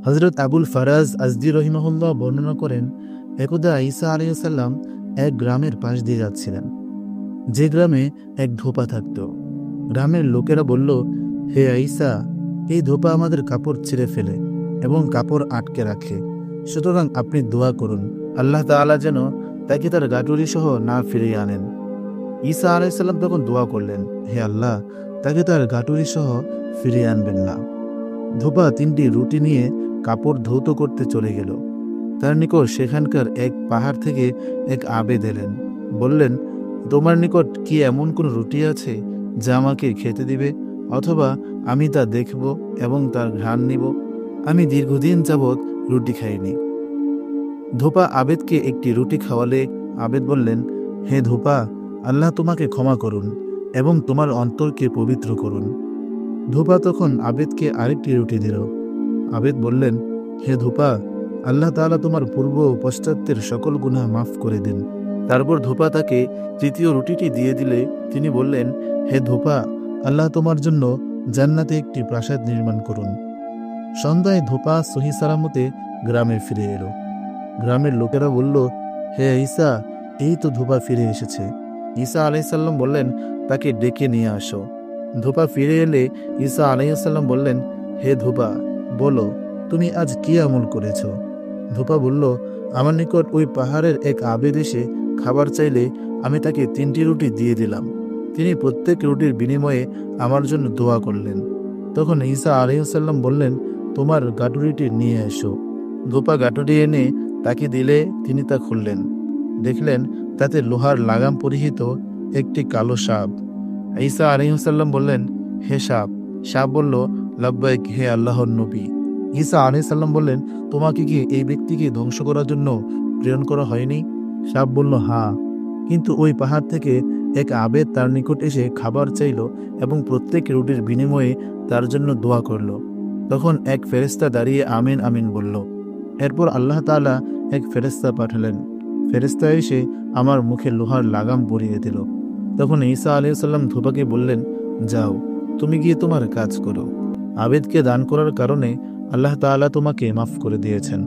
হযরত আবুল ফারাজ আজদি রহিমাহুল্লাহ বর্ণনা করেন, একদা ঈসা আলাইহিস সালাম এক গ্রামের পাশ দিয়ে যাচ্ছিলেন, যে গ্রামে এক ধোপা থাকত। গ্রামের লোকেরা বলল, হে ঈসা, এই ধোপা আমাদের কাপড় ছিঁড়ে ফেলে এবং কাপড় আটকে রাখে, সুতরাং আপনি দোয়া করুন আল্লাহ তাআলা যেন তাকে তার গাটুরি সহ না ফিরিয়ে আনেন। ঈসা আলাইহিস সালাম তখন দোয়া করলেন, হে আল্লাহ, তাকে তার গাটুরি সহ ফিরিয়ে আনবেন না। ধোপা 3টি রুটি নিয়ে কাপড় ধৌত করতে চলে গেল। তার নিকট সেখানকার এক পাহাড় থেকে এক আবেদ এলেন, বললেন, তোমার নিকট কি এমন কোনো রুটি আছে যা আমাকে খেতে দিবে, অথবা আমি তা দেখব এবং তার ঘ্রাণ নিব? আমি দীর্ঘদিন যাবৎ রুটি খাইনি। ধোপা আবেদকে একটি রুটি খাওয়ালে আবেদ বললেন, হে ধোপা, আল্লাহ তোমাকে ক্ষমা করুন এবং তোমার অন্তরকে পবিত্র করুন। ধোপা তখন আবেদকে আরেকটি রুটি দিল। আবেদ বললেন, হে ধোপা, আল্লাহ তাআলা তোমার পূর্ব ও পশ্চাত্যের সকল গুনাহ মাফ করে দিন। তারপর ধোপা তাকে 3য় রুটিটি দিয়ে দিলে তিনি বললেন, হে ধোপা, আল্লাহ তোমার জন্য জান্নাতে একটি প্রাসাদ নির্মাণ করুন। সন্ধ্যায় ধোপা সহি সালামতে গ্রামে ফিরে এলো। গ্রামের লোকেরা বলল, হে ঈসা, এই তো ধোপা ফিরে এসেছে। ঈসা আলাইহিস সালাম বললেন, তাকে ডেকে নিয়ে আসো। ধোপা ফিরে এলে ঈসা আলাইহিস সালাম বললেন, হে ধোপা, বলো, তুমি আজ কি আমল করেছ? ধোপা বলল, আমার নিকট ওই পাহাড়ের এক আবেদ এসে খাবার চাইলে আমি তাকে 3টি রুটি দিয়ে দিলাম। তিনি প্রত্যেক রুটির বিনিময়ে আমার জন্য দোয়া করলেন। তখন ঈসা আলাইহিস সালাম বললেন, তোমার গাটুরিটি নিয়ে এসো। ধোপা গাটুরি এনে তাকে দিলে তিনি তা খুললেন। দেখলেন তাতে লোহার লাগাম পরিহিত একটি কালো সাপ। ঈসা আলাইহিস সালাম বললেন, হে সাপ। সাপ বলল, লাব্বাইক হে আল্লাহর নবী। ঈসা আলাইহিস সালাম বললেন, তোমাকে কি এই ব্যক্তিকে ধ্বংস করার জন্য প্রেরণ করা হয়নি? সাপ বলল, হ্যাঁ, কিন্তু ওই পাহাড় থেকে এক আবেদ তার নিকট এসে খাবার চাইল এবং প্রত্যেক রুটির বিনিময়ে তার জন্য দোয়া করল। তখন এক ফেরেশতা দাঁড়িয়ে আমিন আমিন বলল। এরপর আল্লাহ তাআলা এক ফেরেশতা পাঠালেন। ফেরেশতা এসে আমার মুখে লোহার লাগাম পরিয়ে দিল। তখন ঈসা আলাইহিস সালাম ধোপাকে বললেন, যাও, তুমি গিয়ে তোমার কাজ করো। আবেদকে দান করার কারণে আল্লাহ তাআলা তোমাকে মাফ করে দিয়েছেন।